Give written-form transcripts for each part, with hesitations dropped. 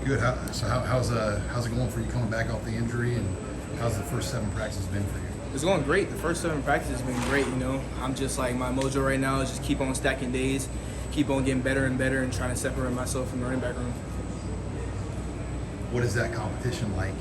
Good. How's it going for you coming back off the injury, and how's the first 7 practices been for you? It's going great. The first 7 practices have been great, I'm just like, my mojo right now is just keep on stacking days, keep on getting better and better, and trying to separate myself from the running back room. What is that competition like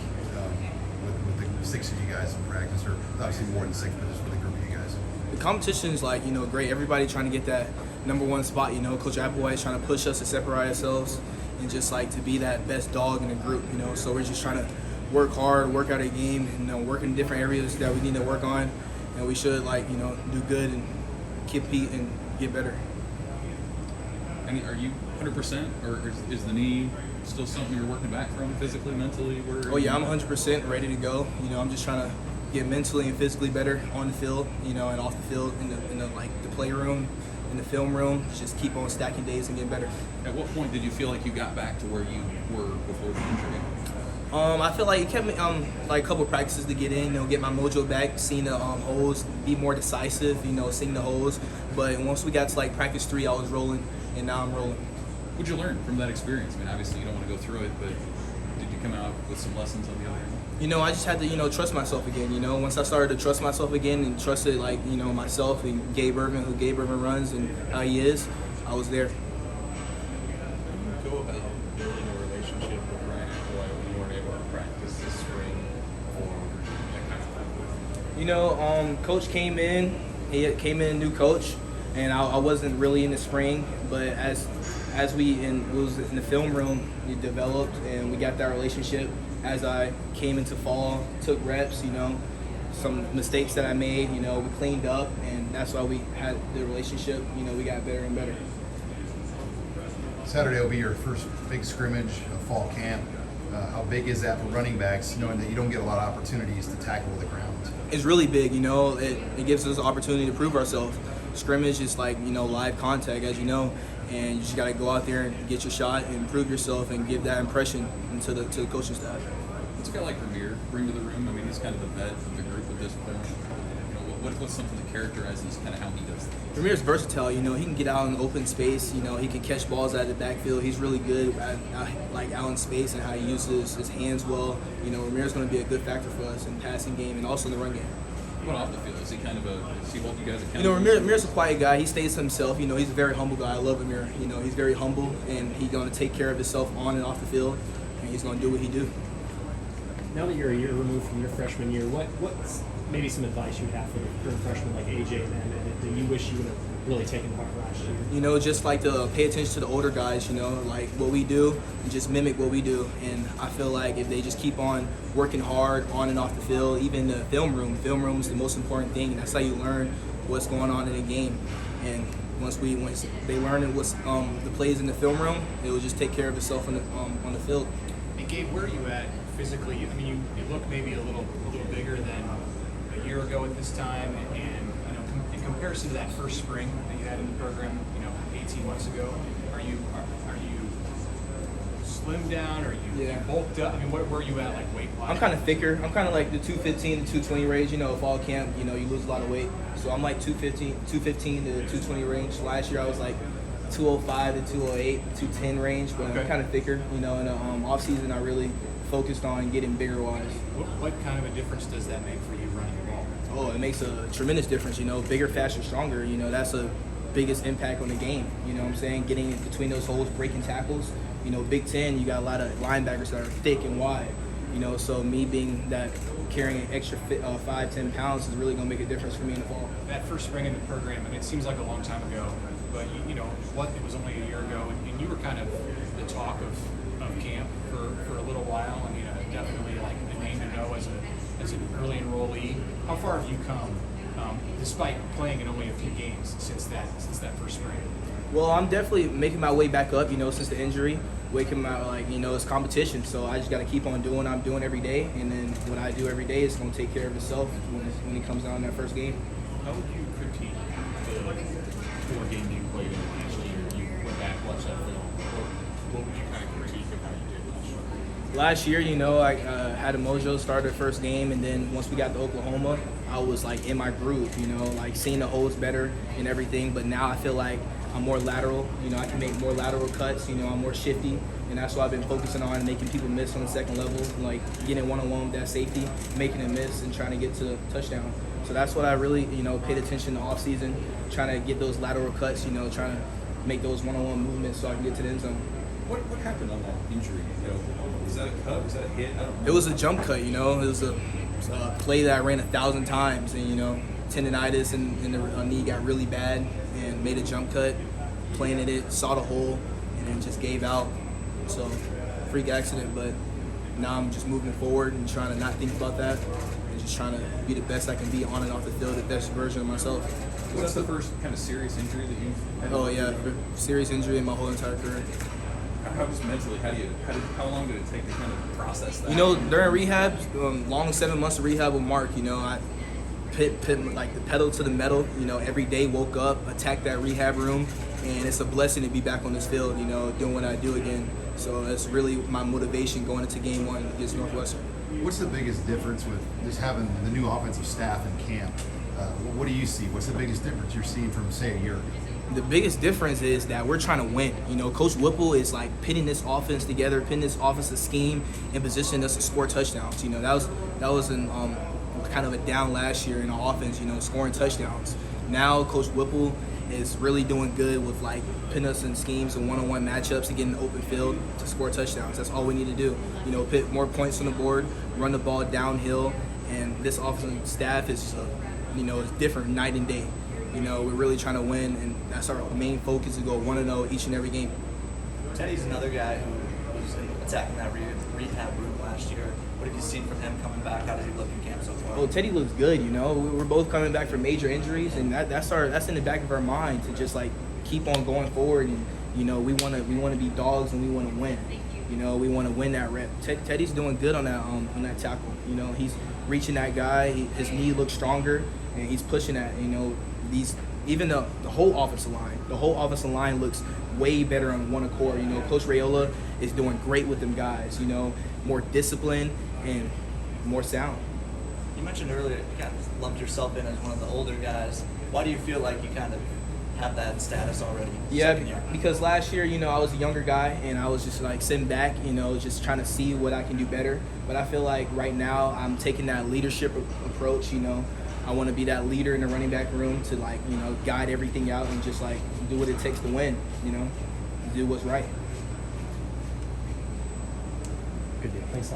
with the 6 of you guys in practice, or obviously more than 6, but just with a group of you guys? The competition is like, great. Everybody trying to get that number 1 spot, Coach Applewhite is trying to push us to separate ourselves and just like to be that best dog in the group, So we're just trying to work hard, work out a game, and work in different areas that we need to work on, and we should do good and compete and get better. I mean, are you 100%, or is the knee still something you're working back from physically, mentally? Oh yeah, I'm 100% ready to go. I'm just trying to get mentally and physically better on the field, and off the field in the playroom, in the film room. Just keep on stacking days and getting better. At what point did you feel like you got back to where you were before the injury? I feel like it kept me like a couple practices to get in, get my mojo back, seeing the holes, be more decisive, seeing the holes. But once we got to practice 3, I was rolling, and now I'm rolling. What'd you learn from that experience? I mean, obviously you don't want to go through it, but did you come out with some lessons on the other end? I just had to, trust myself again. Once I started to trust myself again and trusted, myself and Gabe Ervin, who Gabe Ervin runs and how he is, I was there. How do you go about building a relationship with Ryan Applewhite when you weren't able to practice this spring or that kind of stuff? Coach came in. He came in, new coach, and I wasn't really in the spring, but as we was in the film room, we developed and we got that relationship. As I came into fall, took reps, some mistakes that I made, we cleaned up, and that's why we had the relationship. We got better and better. Saturday will be your first big scrimmage of fall camp. How big is that for running backs, knowing that you don't get a lot of opportunities to tackle the ground? It's really big, it gives us an opportunity to prove ourselves. Scrimmage is like, live contact, as you know, and you just got to go out there and get your shot and prove yourself and give that impression to the coaching staff. What's a guy like Ramir bring to the room? I mean, he's kind of the vet of the group at this point. What's something that characterizes kind of how he does things? Ramir's versatile. He can get out in open space. He can catch balls out of the backfield. He's really good at out in space and how he uses his hands well. Ramir's going to be a good factor for us in passing game and also in the run game. What off the field? Is he kind of does he hold you guys accountable? Ramir's a quiet guy. He stays to himself. He's a very humble guy. I love Ramir. He's very humble, and he's going to take care of himself on and off the field, and he's going to do what he do. Now that you're a year removed from your freshman year, what's maybe some advice you'd have for the current freshman like AJ that you wish you would have really taken part last year? Just to pay attention to the older guys, like what we do, and just mimic what we do. And I feel like if they just keep on working hard on and off the field, even the film room is the most important thing, and that's how you learn what's going on in a game. And once they learn what's the plays in the film room, it will just take care of itself on the field. And Gabe, where are you at physically? I mean, you look maybe a little bigger than a year ago at this time, and in comparison to that first spring that you had in the program, 18 months ago, are you slimmed down? Are you bulked up? I mean, where are you at, weight-wise? I'm kind of thicker. I'm kind of like the 215 to 220 range. Fall camp, you lose a lot of weight. So I'm like 215 to 220 range. Last year I was like 205 to 208, 210 range, but I'm kind of thicker. In the off season I really focused on getting bigger wise. What kind of a difference does that make for you running the ball? Oh, it makes a tremendous difference. Bigger, faster, stronger. That's the biggest impact on the game. You know what I'm saying? Getting in between those holes, breaking tackles. Big Ten, you got a lot of linebackers that are thick and wide. So me being that, carrying an extra 5-10 pounds is really going to make a difference for me in the fall. That first spring in the program, and it seems like a long time ago, but it was only a year ago, and you were kind of the talk of camp for a little while. I mean, definitely a name to know as an early enrollee. How far have you come, despite playing in only a few games since that first spring? Well, I'm definitely making my way back up, since the injury. Waking my, it's competition, so I just got to keep on doing what I'm doing every day, and then what I do every day is going to take care of itself when it comes down to that first game. How would you critique the 4 games you played in last year? You went back, watched that film. What would you kind of critique of how you did last year? Last year, I had a mojo, started the first game, and then once we got to Oklahoma, I was in my groove, seeing the holes better and everything. But now I feel like I'm more lateral, I can make more lateral cuts, I'm more shifty, and that's what I've been focusing on, making people miss on the second level, like getting one-on-one with that safety, making them miss, and trying to get to the touchdown. So that's what I really, paid attention to off season, trying to get those lateral cuts, trying to make those one-on-one movements so I can get to the end zone. What happened on that injury? Was that a cut? Was that a hit? I don't know. It was a jump cut, it was a play that I ran 1,000 times, and tendonitis and the knee got really bad, and made a jump cut, planted it, saw the hole, and then just gave out. So freak accident, but now I'm just moving forward and trying to not think about that, and just trying to be the best I can be on and off the field, the best version of myself. Was that the first kind of serious injury that you've had? Oh yeah, serious injury in my whole entire career. How just mentally, how long did it take to kind of process that? During rehab, long 7 months of rehab with Mark, I put like the pedal to the metal, every day woke up, attacked that rehab room, and it's a blessing to be back on this field, doing what I do again. So that's really my motivation going into game 1 against Northwestern. What's the biggest difference with just having the new offensive staff in camp? What do you see? What's the biggest difference you're seeing from, say, a year ago? The biggest difference is that we're trying to win. Coach Whipple is like pitting this offense together, pitting this offensive scheme, and positioning us to score touchdowns. That was an kind of a down last year in our offense. Scoring touchdowns. Now Coach Whipple is really doing good with like putting us in schemes and one-on-one matchups and getting an open field to score touchdowns. That's all we need to do. Put more points on the board, run the ball downhill, and this offensive staff is, it's different night and day. We're really trying to win, and that's our main focus, to go 1-0 each and every game. Teddy's another guy who was attacking that rehab room last year. What have you seen from him coming back? How does he look in camp so far? Well, Teddy looks good. We're both coming back from major injuries, and that's in the back of our mind to just like keep on going forward. And we want to be dogs, and we want to win. We want to win that rep. Teddy's doing good on that tackle. He's reaching that guy. His knee looks stronger, and he's pushing that. Even the whole offensive line. The whole offensive line looks way better on one accord. Coach Raiola is doing great with them guys. More discipline and more sound. You mentioned earlier you kind of lumped yourself in as one of the older guys. Why do you feel like you kind of have that status already? Yeah, Second year? because last year, I was a younger guy, and I was just like sitting back, just trying to see what I can do better. But I feel like right now I'm taking that leadership approach. I want to be that leader in the running back room to guide everything out and just like do what it takes to win. Do what's right. Good deal. Thanks a lot.